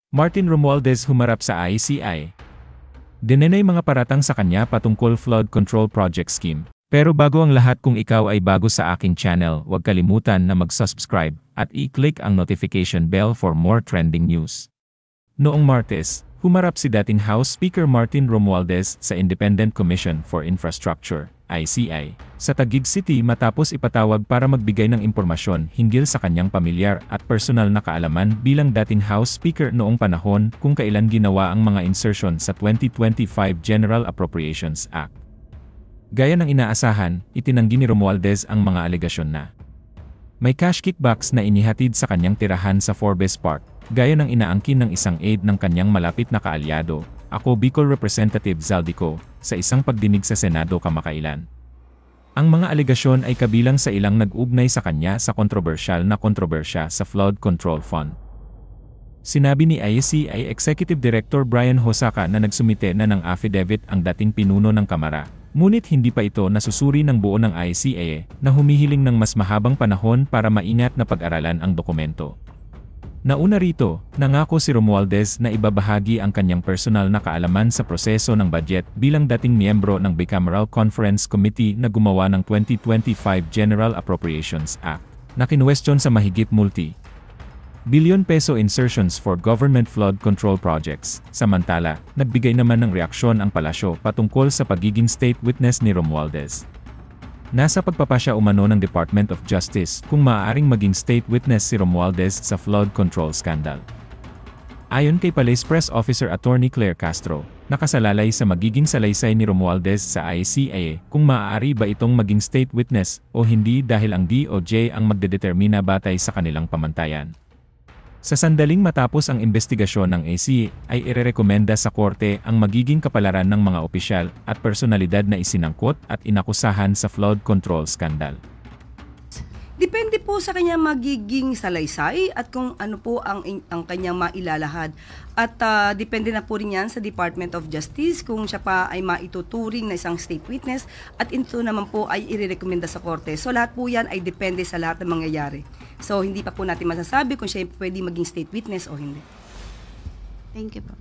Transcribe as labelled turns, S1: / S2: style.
S1: Martin Romualdez humarap sa ICI. Dinenay mga paratang sa kanya patungkol flood control project scheme. Pero bago ang lahat, kung ikaw ay bago sa aking channel, huwag kalimutan na mag-subscribe at i-click ang notification bell for more trending news. Noong Martes, humarap si dating House Speaker Martin Romualdez sa Independent Commission for Infrastructure, ICI, sa Taguig City matapos ipatawag para magbigay ng impormasyon hinggil sa kanyang pamilyar at personal na kaalaman bilang dating House Speaker noong panahon kung kailan ginawa ang mga insertion sa 2025 General Appropriations Act. Gaya ng inaasahan, itinanggi ni Romualdez ang mga alegasyon na may cash kickbacks na inihatid sa kanyang tirahan sa Forbes Park, gaya ng inaangkin ng isang aide ng kanyang malapit na kaalyado, ako Bicol Representative Zaldico, sa isang pagdinig sa Senado kamakailan. Ang mga alegasyon ay kabilang sa ilang nag-ugnay sa kanya sa kontrobersyal na kontrobersya sa Flood Control Fund. Sinabi ni ICI Executive Director Brian Hosaka na nagsumite na ng affidavit ang dating pinuno ng Kamara, ngunit hindi pa ito nasusuri ng buo ng ICI na humihiling ng mas mahabang panahon para maingat na pag-aralan ang dokumento. Nauna rito, nangako si Romualdez na ibabahagi ang kanyang personal na kaalaman sa proseso ng budget bilang dating miyembro ng Bicameral Conference Committee na gumawa ng 2025 General Appropriations Act, na kinuwestiyon sa mahigit multi-billion peso insertions for government flood control projects. Samantala, nagbigay naman ng reaksyon ang palasyo patungkol sa pagiging state witness ni Romualdez. Nasa pagpapasya umano ng Department of Justice kung maaaring maging state witness si Romualdez sa flood control scandal. Ayon kay Police Press Officer Attorney Claire Castro, nakasalalay sa magiging salaysay ni Romualdez sa ICI kung maaari ba itong maging state witness o hindi dahil ang DOJ ang magdedetermina batay sa kanilang pamantayan. Sa sandaling matapos ang investigasyon ng ACI, ay irerekomenda sa korte ang magiging kapalaran ng mga opisyal at personalidad na isinangkot at inakusahan sa flood control scandal.
S2: Depende po sa kanya magiging salaysay at kung ano po ang kanyang mailalahad. At depende na po rin yan sa Department of Justice kung siya pa ay maituturing na isang state witness at ito naman po ay irerekomenda sa korte. So lahat po yan ay depende sa lahat ng mangyayari. So hindi pa po natin masasabi kung siya pwede maging state witness o hindi.
S3: Thank you po.